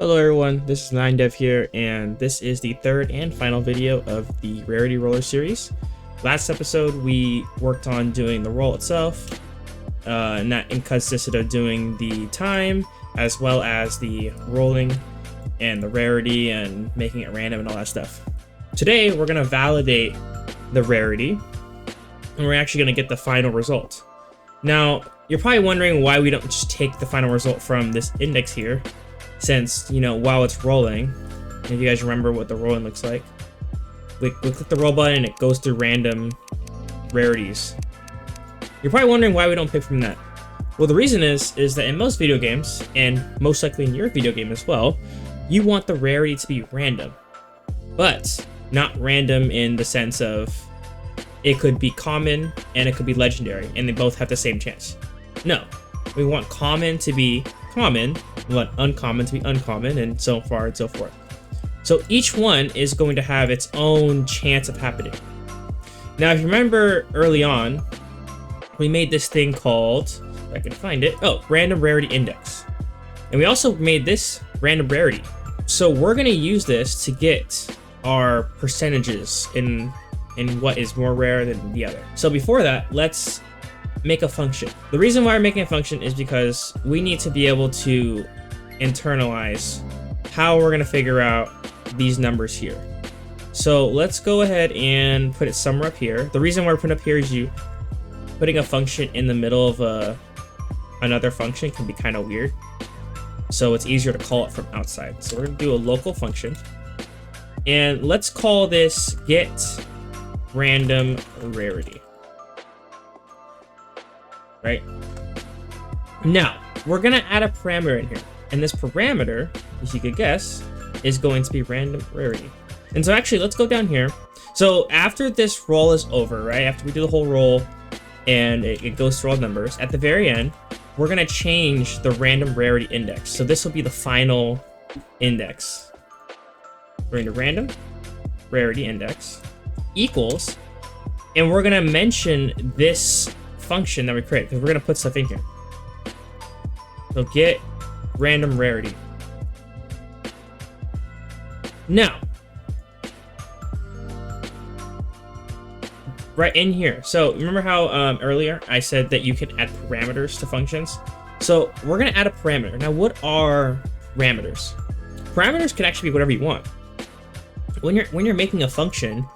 Hello everyone, this is 9dev here, and this is the third and final video of the Rarity Roller series. Last episode we worked on doing the roll itself, and that consisted of doing the time, as well as the rolling and the rarity and making it random and all that stuff. Today we're going to validate the rarity, and we're actually going to get the final result. Now, you're probably wondering why we don't just take the final result from this index here, since, you know, while it's rolling, if you guys remember what the rolling looks like, we click the roll button and it goes through random rarities. You're probably wondering why we don't pick from that. Well, the reason is that in most video games, and most likely in your video game as well, you want the rarity to be random, but not random in the sense of it could be common and it could be legendary, and they both have the same chance. No, we want common to be common, we want uncommon to be uncommon, and so far and so forth. So each one is going to have its own chance of happening. Now, if you remember early on, we made this thing called, if I can find it, random rarity index. And we also made this random rarity. So we're going to use this to get our percentages in what is more rare than the other. So before that, let's make a function. The reason why we're making a function is because we need to be able to internalize how we're going to figure out these numbers here. So let's go ahead and put it somewhere up here. The reason why we're putting it up here is putting a function in the middle of another function can be kind of weird. So it's easier to call it from outside. So we're going to do a local function. And let's call this get random rarity. Right? Now, we're going to add a parameter in here. And this parameter, as you could guess, is going to be random rarity. And so actually, let's go down here. So after this roll is over, right? After we do the whole roll and it goes through all numbers, at the very end, we're going to change the random rarity index. So this will be the final index. We're going to random rarity index equals, and we're going to mention this function that we create, because we're going to put stuff in here. So get random rarity. Now, right in here, so remember how earlier I said that you can add parameters to functions? So we're going to add a parameter. Now, what are parameters? Parameters can actually be whatever you want. When you're making a function,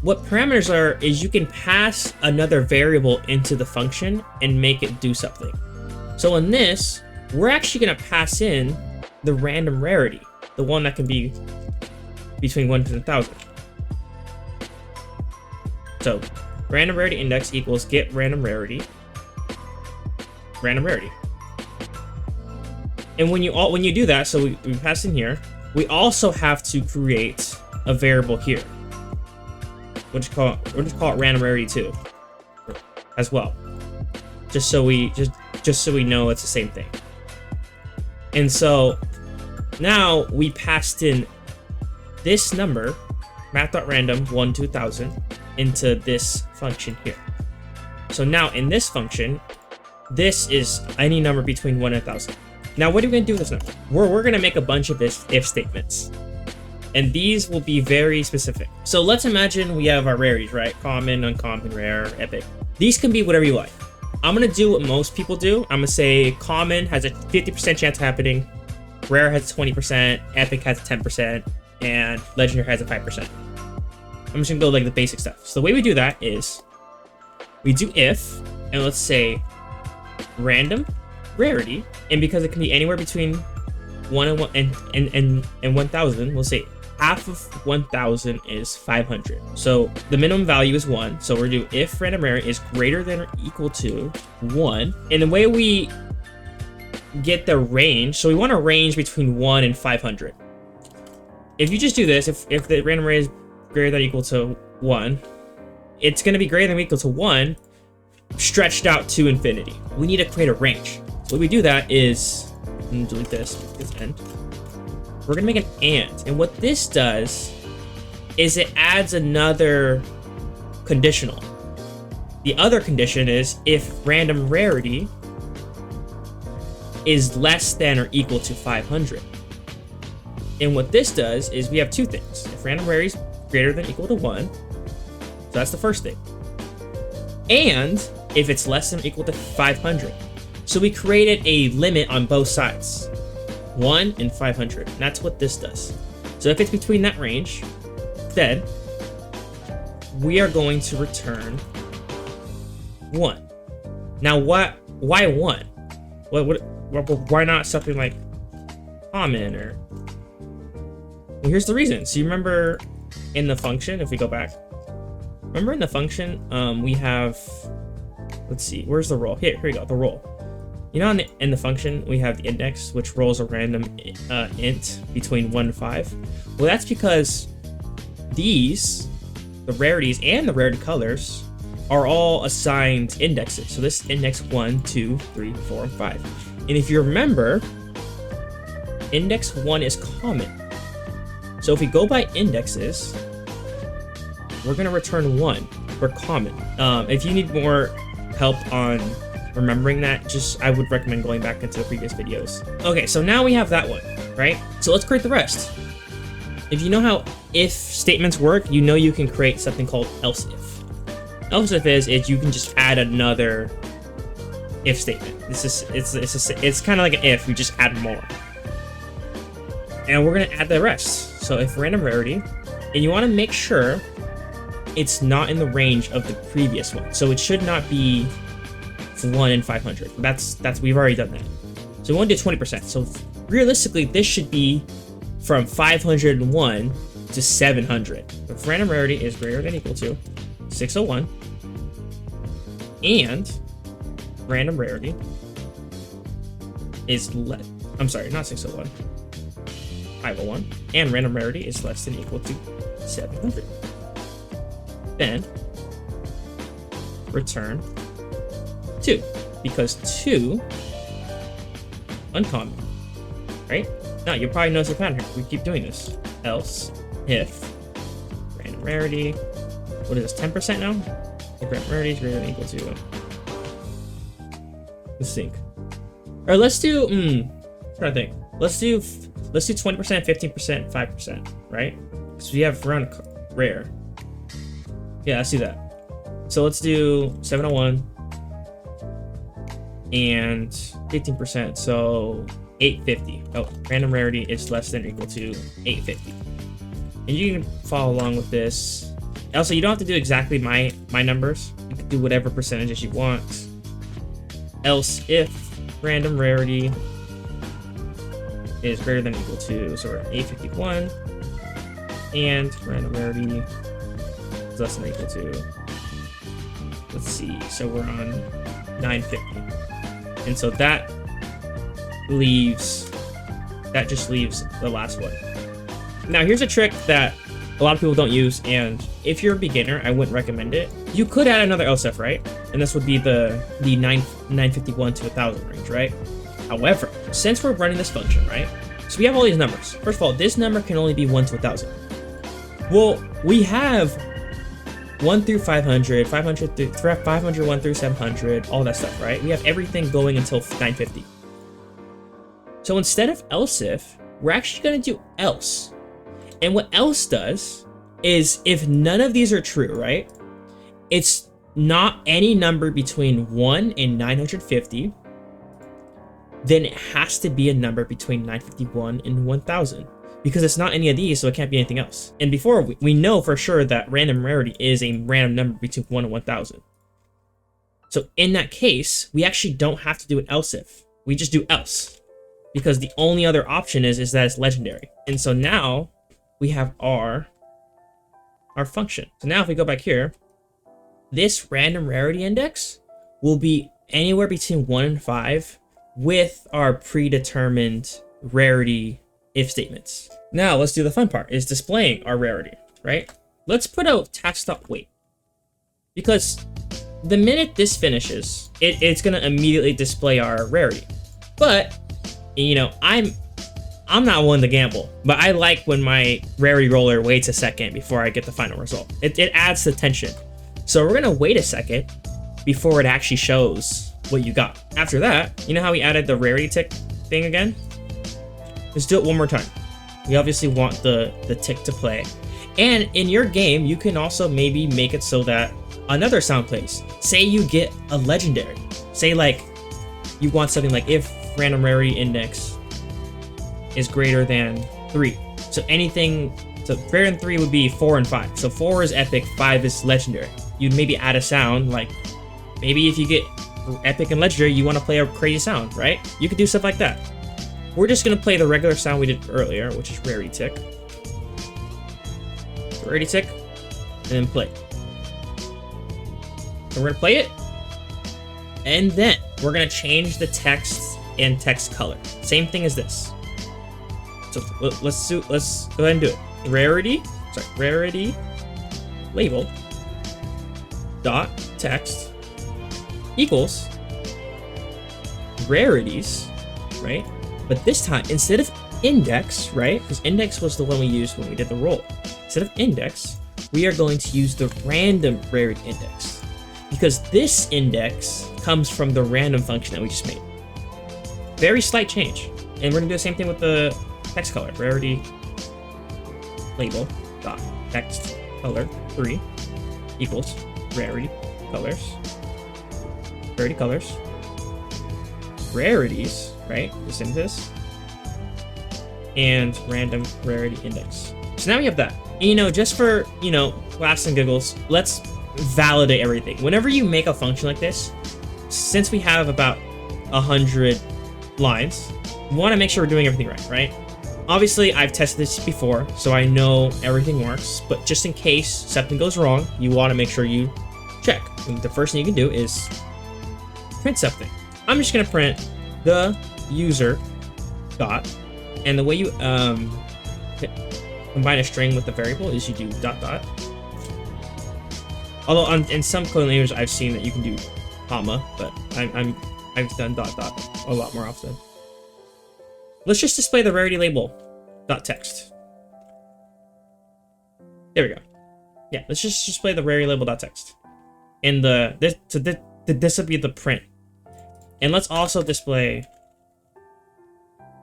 what parameters are is you can pass another variable into the function and make it do something. So in this, we're actually going to pass in the random rarity, the one that can be between 1 and 1,000. So random rarity index equals get random rarity, random rarity. And when you do that, so we pass in here, we also have to create a variable here. We'll just call it random rarity 2 as well, just so we know it's the same thing. And so now we passed in this number, math.random 1 to 1,000, into this function here. So now in this function, this is any number between 1 and 1,000. Now what are we going to do with this number? We're going to make a bunch of if statements. And these will be very specific. So let's imagine we have our rarities, right? Common, uncommon, rare, epic. These can be whatever you like. I'm going to do what most people do. I'm going to say common has a 50% chance of happening, rare has 20%, epic has 10%, and legendary has a 5%. I'm just going to go like the basic stuff. So the way we do that is we do if, and let's say random rarity, and because it can be anywhere between 1 and 1,000, we'll say half of 1,000 is 500. So the minimum value is 1. So we're going to do if random rarity is greater than or equal to 1. And the way we get the range, so we want a range between 1 and 500. If you just do this, if the random rarity is greater than or equal to 1, it's going to be greater than or equal to 1 stretched out to infinity. We need to create a range. So what we do that is, I'm going to delete this end. We're going to make an and what this does is it adds another conditional. The other condition is if random rarity is less than or equal to 500. And what this does is we have two things. If random rarity is greater than or equal to 1, so that's the first thing. And if it's less than or equal to 500. So we created a limit on both sides, 1 and 500. And that's what this does. So if it's between that range, then we are going to return 1. Now, why 1? Why not something like common or? Well, here's the reason. So you remember in the function, if we go back, remember in the function, we have, let's see, where's the roll? Here we go, the roll. You know, in the function, we have the index, which rolls a random int between 1 and 5. Well, that's because these, the rarities and the rarity colors, are all assigned indexes. So this index 1, 2, 3, 4, and 5. And if you remember, index 1 is common. So if we go by indexes, we're gonna return 1 for common. If you need more help on remembering that, I would recommend going back into the previous videos. Okay, so now we have that one, right? So let's create the rest. If you know how if statements work, you know you can create something called else if. Else if is you can just add another if statement. It's kind of like an if, we just add more. And we're gonna add the rest. So if random rarity, and you want to make sure it's not in the range of the previous one. So it should not be 1 in 500. That's we've already done that. So we want to do 20%. So realistically, this should be from 501 to 700. If random rarity is greater than or equal to 601, and random rarity is I'm sorry, not 601. 501, and random rarity is less than or equal to 700. Then return 2, because 2 uncommon, right? Now you probably notice a pattern here. We keep doing this. Else if random rarity, what is this, 10% now? If random rarity is greater than or equal to, let's think. All right, let's do. I'm trying to think. Let's do 20%, 15%, 5%, right? Because we have round rare. Yeah, let's do that. So let's do 701 and 15%, so 850. Oh, random rarity is less than or equal to 850. And you can follow along with this. Also, you don't have to do exactly my numbers. You can do whatever percentages you want. Else if random rarity is greater than or equal to, so we're at 851, and random rarity is less than or equal to, let's see, so we're on 950. And so that just leaves the last one. Now here's a trick that a lot of people don't use, and if you're a beginner, I wouldn't recommend it. You could add another else if, right? And this would be the 951 to 1000 range, right? However, since we're running this function, right? So we have all these numbers. First of all, this number can only be 1 to 1000. Well, we have 1 through 500, 501 through 700, all that stuff, right? We have everything going until 950. So instead of else if, we're actually gonna do else. And what else does is if none of these are true, right? It's not any number between 1 and 950, then it has to be a number between 951 and 1000. Because it's not any of these, so it can't be anything else. And before, we know for sure that random rarity is a random number between 1 and 1000. So in that case, we actually don't have to do an else if. We just do else. Because the only other option is that it's legendary. And so now we have our function. So now if we go back here, this random rarity index will be anywhere between 1 and 5 with our predetermined rarity if statements. Now let's do the fun part, is displaying our rarity, right? Let's put out task.wait, because the minute this finishes, it's gonna immediately display our rarity. But you know, I'm not one to gamble, but I like when my rarity roller waits a second before I get the final result. It adds the tension. So we're gonna wait a second before it actually shows what you got. After that, you know how we added the rarity tick thing again? Let's do it one more time. we obviously want the tick to play. And in your game, you can also maybe make it so that another sound plays. Say you get a legendary. Say like you want something like if random rarity index is greater than 3. So anything, so greater than 3 would be 4 and 5. So 4 is epic, 5 is legendary. You'd maybe add a sound, like maybe if you get epic and legendary, you want to play a crazy sound, right? You could do stuff like that. We're just gonna play the regular sound we did earlier, which is rarity tick. Rarity tick, and then play. So we're gonna play it, and then we're gonna change the text and text color. Same thing as this. So let's go ahead and do it. Rarity label dot text equals rarities, right? But this time, instead of index, right? Because index was the one we used when we did the roll. Instead of index, we are going to use the random rarity index, because this index comes from the random function that we just made. Very slight change. And we're gonna do the same thing with the text color. Rarity label dot text color 3 equals rarity colors. Rarity colors. Rarities, right? The same as this. And random rarity index. So now we have that. And, you know, just for, you know, laughs and giggles, let's validate everything. Whenever you make a function like this, since we have about 100 lines, we want to make sure we're doing everything right? Obviously, I've tested this before, so I know everything works, but just in case something goes wrong, you want to make sure you check. And the first thing you can do is print something. I'm just going to print the user dot, and the way you combine a string with a variable is you do dot dot. Although in some coding languages I've seen that you can do comma, but I've done dot dot a lot more often. Let's just display the rarity label dot text. There we go. Yeah, let's just display the rarity label dot text. And this will be the print. And let's also display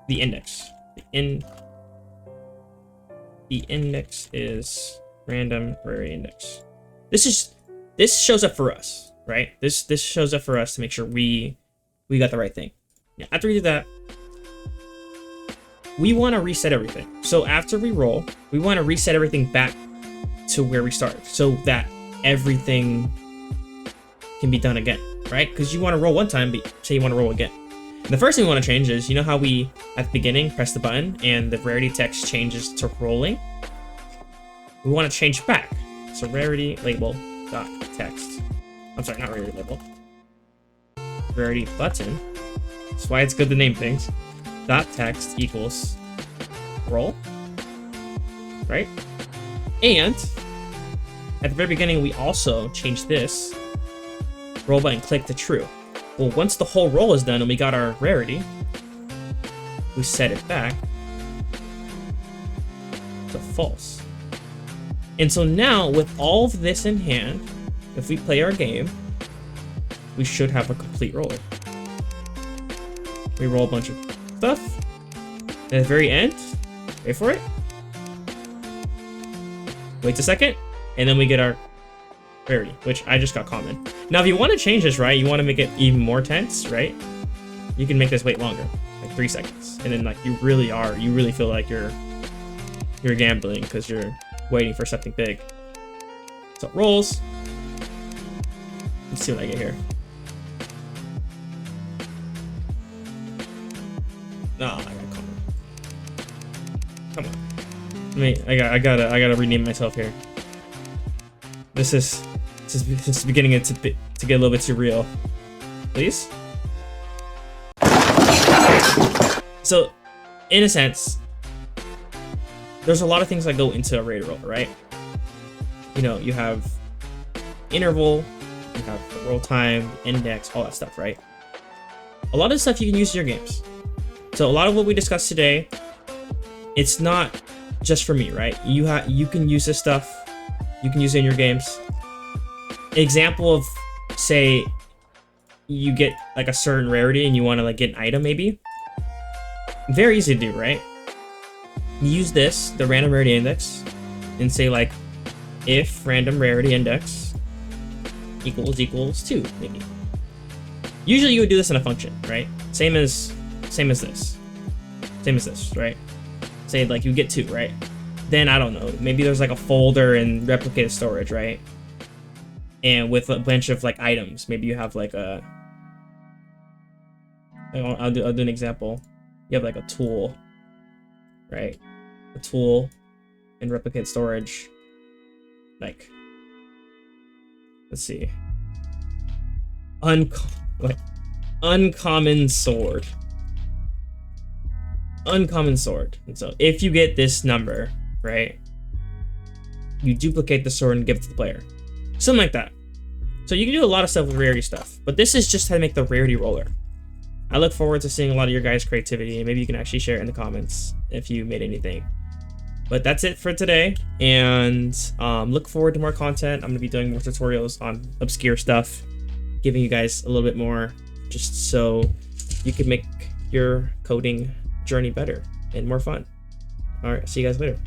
the index. The index is random rarity index. This shows up for us, right? This shows up for us to make sure we got the right thing. Yeah, after we do that, we want to reset everything. So after we roll, we want to reset everything back to where we started, so that everything can be done again, right? Because you want to roll one time, but say you want to roll again. And the first thing we want to change is, you know how we, at the beginning, press the button and the rarity text changes to rolling? We want to change back. So rarity label dot text. I'm sorry, not rarity label. Rarity button. That's why it's good to name things. Dot text equals roll. Right? And at the very beginning, we also changed this roll button click to true. Well, once the whole roll is done and we got our rarity, we set it back to false. And so now, with all of this in hand, if we play our game, we should have a complete roll. We roll a bunch of stuff. And at the very end, wait for it. Wait a second, and then we get our rarity, which I just got common. Now, if you want to change this, right, you want to make it even more tense, right? You can make this wait longer, like 3 seconds, and then like you really feel like you're gambling because you're waiting for something big. So it rolls. Let's see what I get here. No, I got common. Come on. I gotta rename myself here. This is beginning to get a little bit too real. Please? So, in a sense, there's a lot of things that go into a rarity roll, right? You know, you have interval, you have the roll time, index, all that stuff, right? A lot of stuff you can use in your games. So a lot of what we discussed today, it's not just for me, right? You can use this stuff, you can use it in your games. Example of, say, you get like a certain rarity and you want to like get an item, maybe. Very easy to do, right? use this, the random rarity index, and say like, if random rarity index equals 2, maybe. Usually you would do this in a function, right? Same as this, right? Say like you get 2, right? Then I don't know, maybe there's like a folder in replicated storage, right? And with a bunch of like items, maybe you have like a, I'll do an example. You have like a tool, right? A tool in replicated storage, like, let's see, uncommon sword. Uncommon sword. And so if you get this number, right, you duplicate the sword and give it to the player. Something like that. So you can do a lot of stuff with rarity stuff, but this is just how to make the rarity roller. I look forward to seeing a lot of your guys' creativity, and maybe you can actually share it in the comments if you made anything. But that's it for today, and look forward to more content. I'm going to be doing more tutorials on obscure stuff, giving you guys a little bit more, just so you can make your coding journey better and more fun. All right, see you guys later.